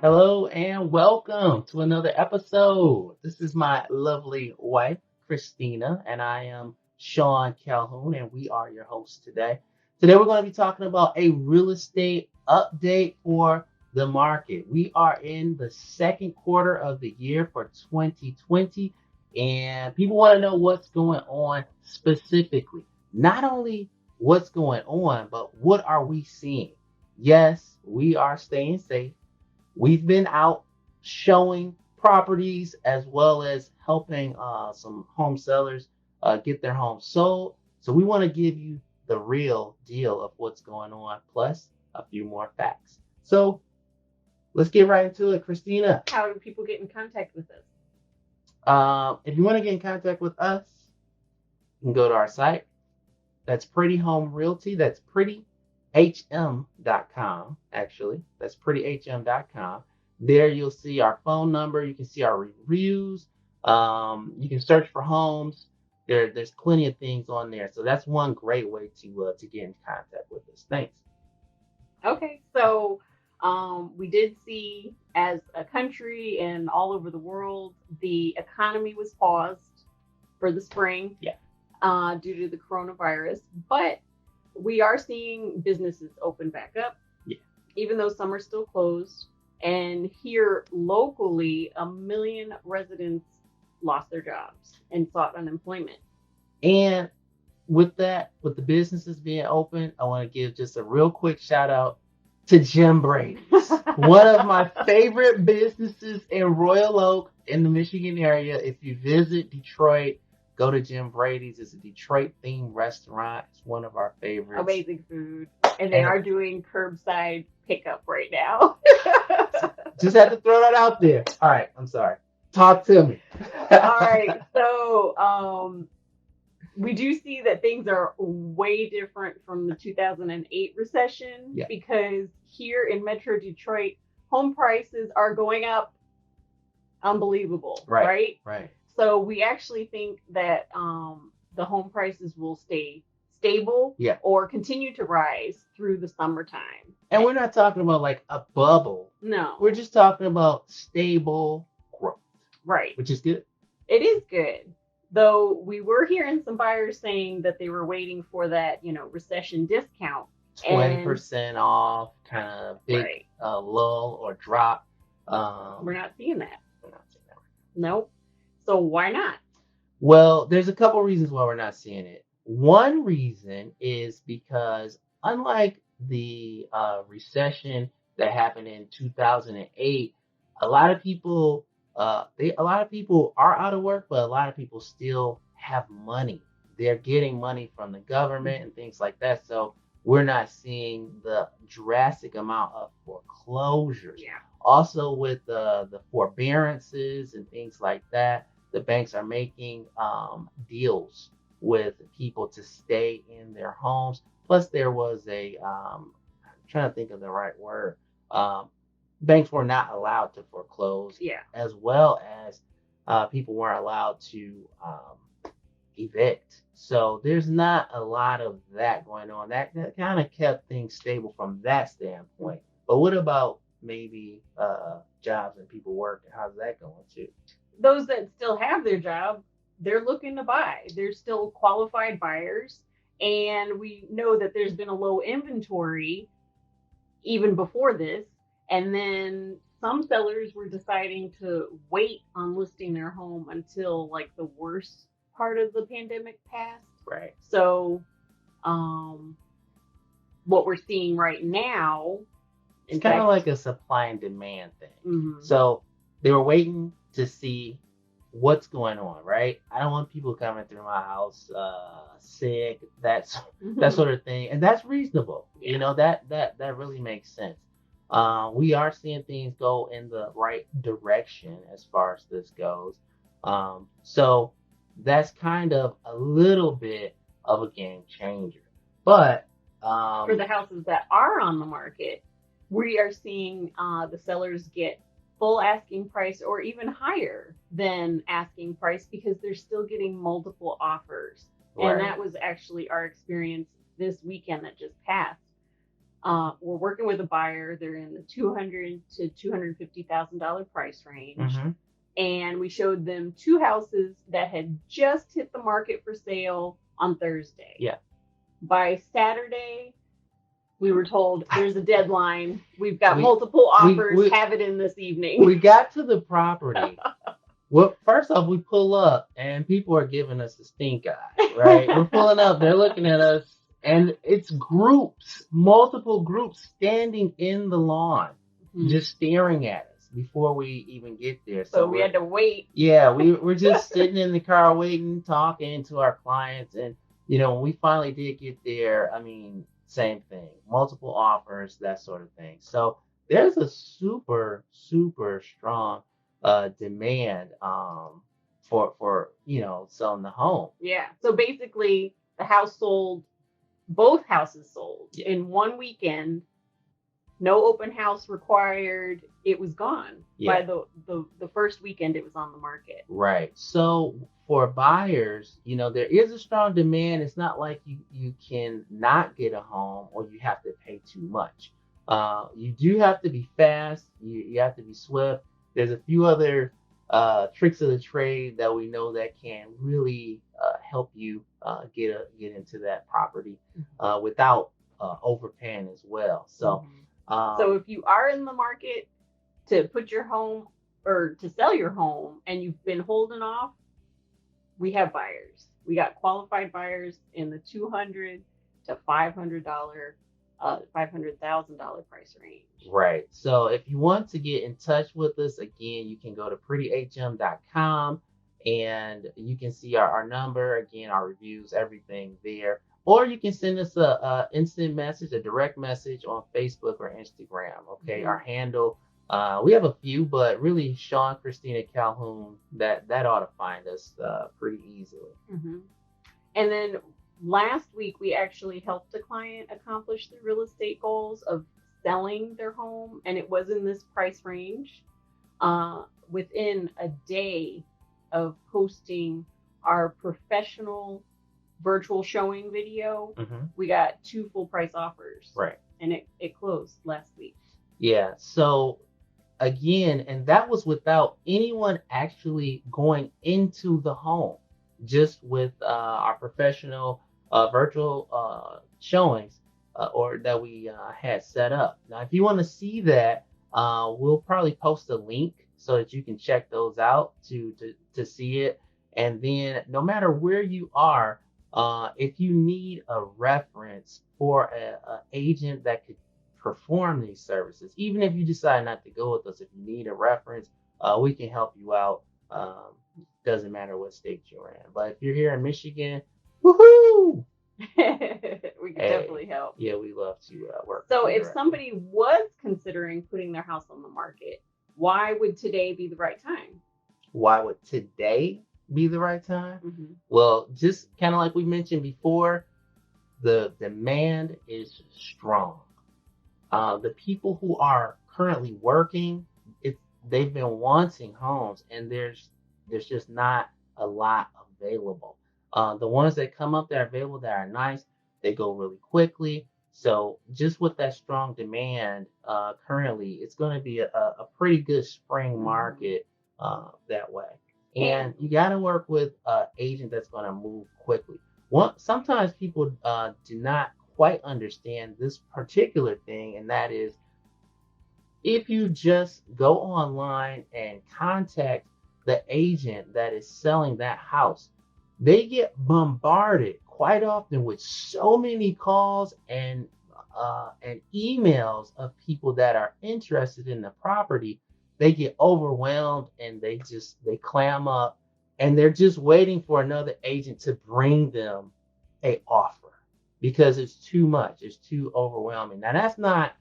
Hello and welcome to another episode. This is my lovely wife, Christina, and I am Sean Calhoun, and we are your hosts today. Today, we're going to be talking about a real estate update for the market. We are in the second quarter of the year for 2020, and people want to know what's going on specifically. Not only what's going on, but what are we seeing? Yes, we are staying safe. We've been out showing properties as well as helping some home sellers get their homes sold. So we want to give you the real deal of what's going on, plus a few more facts. So let's get right into it, Christina. How do people get in contact with us? If you want to get in contact with us, you can go to our site. That's Pretty Home Realty. That's prettyhm.com, actually. That's prettyhm.com. There you'll see our phone number. You can see our reviews. You can search for homes. There's plenty of things on there. So that's one great way to get in contact with us. Thanks. Okay, so we did see as a country and all over the world, the economy was paused for the spring Yeah. due to the coronavirus, but we are seeing businesses open back up, Yeah. even though some are still closed. And here locally, 1 million residents lost their jobs and sought unemployment. And with that, with the businesses being open, I want to give just a real quick shout out to Jim Brady's, one of my favorite businesses in Royal Oak in the Michigan area. If you visit Detroit, go to Jim Brady's. It's a Detroit themed restaurant. It's one of our favorites. Amazing food. And they are doing curbside pickup right now. Just had to throw that out there. All right, I'm sorry. Talk to me. All right. So we do see that things are way different from the 2008 recession. Yeah. Because here in Metro Detroit, home prices are going up unbelievable, right? Right. So we actually think that the home prices will stay stable, Yeah, or continue to rise through the summertime. And we're not talking about like a bubble. No. We're just talking about stable growth. Right. Which is good. It is good. Though we were hearing some buyers saying that they were waiting for that, recession discount. 20% off, kind of big Right. Lull or drop. We're not seeing that. We're not seeing that. Nope. So why not? Well, there's a couple reasons why we're not seeing it. One reason is because unlike the recession that happened in 2008, a lot of people a lot of people are out of work, but a lot of people still have money. They're getting money from the government and things like that. So we're not seeing the drastic amount of foreclosures. Yeah. Also, with the forbearances and things like that, the banks are making deals with people to stay in their homes. Plus, there was I'm trying to think of the right word. Um, Banks were not allowed to foreclose, Yeah. as well as people weren't allowed to evict. So there's not a lot of that going on. That kind of kept things stable from that standpoint. But what about maybe jobs and people working? How's that going too? Those that still have their job, they're looking to buy. They're still qualified buyers. And we know that there's been a low inventory even before this. And then some sellers were deciding to wait on listing their home until like the worst part of the pandemic passed. Right. So what we're seeing right now, it's kind of like a supply and demand thing. Mm-hmm. So they were waiting to see what's going on, right? I don't want people coming through my house sick, that sort of thing, and that's reasonable. Yeah. That really makes sense. We are seeing things go in the right direction as far as this goes. So that's kind of a little bit of a game changer. But for the houses that are on the market, we are seeing the sellers get full asking price or even higher than asking price because they're still getting multiple offers. Right. And that was actually our experience this weekend that just passed. We're working with a buyer. They're in the $200,000 to $250,000 price range. Mm-hmm. And we showed them two houses that had just hit the market for sale on Thursday. Yeah. By Saturday, we were told there's a deadline. We've got multiple offers. Have it in this evening. We got to the property. Well, first off, we pull up and people are giving us the stink eye, right? We're pulling up, they're looking at us, and it's groups, multiple groups standing in the lawn, just staring at us before we even get there. So we had to wait. Yeah, we're just sitting in the car waiting, talking to our clients. And, when we finally did get there, I mean, same thing, multiple offers, that sort of thing. So there's a super, super strong demand for selling the home. Yeah. So basically, both houses sold in one weekend. No open house required. It was gone by the first weekend it was on the market. Right. So for buyers, there is a strong demand. It's not like you can not get a home or you have to pay too much. You do have to be fast. You have to be swift. There's a few other tricks of the trade that we know that can really help you get into that property without overpaying as well. So. So if you are in the market to put your home or to sell your home and you've been holding off, we have buyers. We got qualified buyers in the $200,000 to $500,000 price range. Right. So if you want to get in touch with us, again, you can go to prettyhm.com and you can see our number, again, our reviews, everything there. Or you can send us a instant message, a direct message on Facebook or Instagram. Okay, our handle. We have a few, but really Sean Christina Calhoun. That ought to find us pretty easily. And then last week we actually helped a client accomplish their real estate goals of selling their home, and it was in this price range. Within a day of posting our professional virtual showing video, we got 2 full price offers. Right. And it closed last week. Yeah. So again, and that was without anyone actually going into the home, just with our professional virtual showings or that we had set up. Now, if you want to see that, we'll probably post a link so that you can check those out to see it. And then no matter where you are, if you need a reference for an agent that could perform these services, even if you decide not to go with us, if you need a reference, we can help you out. Doesn't matter what state you're in. But if you're here in Michigan, woohoo! We can definitely help. Yeah, we love to work. So if somebody was considering putting their house on the market, why would today be the right time? Why would today be the right time? Well, just kind of like we mentioned before, the demand is strong. The people who are currently working, they've been wanting homes, and there's just not a lot available. The ones that come up that are available that are nice, they go really quickly. So just with that strong demand currently, it's going to be a pretty good spring market that way. And you got to work with an agent that's going to move quickly. Sometimes people do not quite understand this particular thing, and that is if you just go online and contact the agent that is selling that house, they get bombarded quite often with so many calls and emails of people that are interested in the property. They get overwhelmed and they clam up, and they're just waiting for another agent to bring them a offer because it's too much. It's too overwhelming. Now, that's not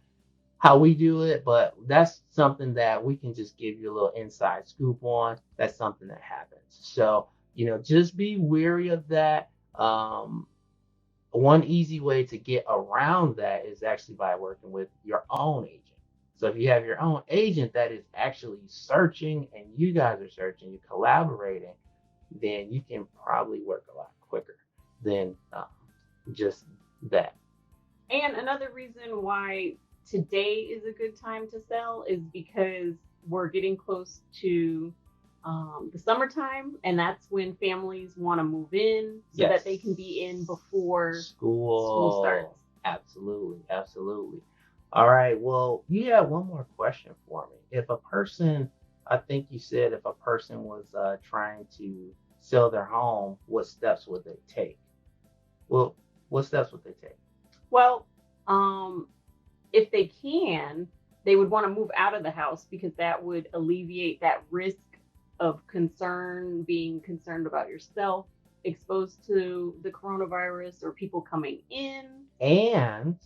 how we do it, but that's something that we can just give you a little inside scoop on. That's something that happens. So, just be wary of that. One easy way to get around that is actually by working with your own agent. So if you have your own agent that is actually searching and you guys are searching, you're collaborating, then you can probably work a lot quicker than just that. And another reason why today is a good time to sell is because we're getting close to the summertime, and that's when families want to move in so that they can be in before school starts. Absolutely, absolutely. All right. Well, you have one more question for me. If a person, I think you said, if a person was trying to sell their home, what steps would they take? Well, what steps would they take? Well, if they can, they would want to move out of the house because that would alleviate that risk of concern, being concerned about yourself, exposed to the coronavirus or people coming in. And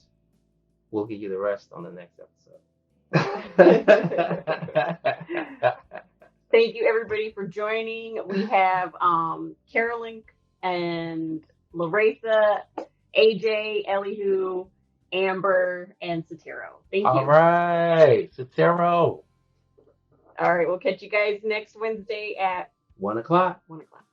we'll give you the rest on the next episode. Thank you, everybody, for joining. We have Carolyn and Larissa, AJ, Elihu, Amber, and Satiro. Thank you. All right, Satiro. All right, we'll catch you guys next Wednesday at 1 o'clock. 1 o'clock.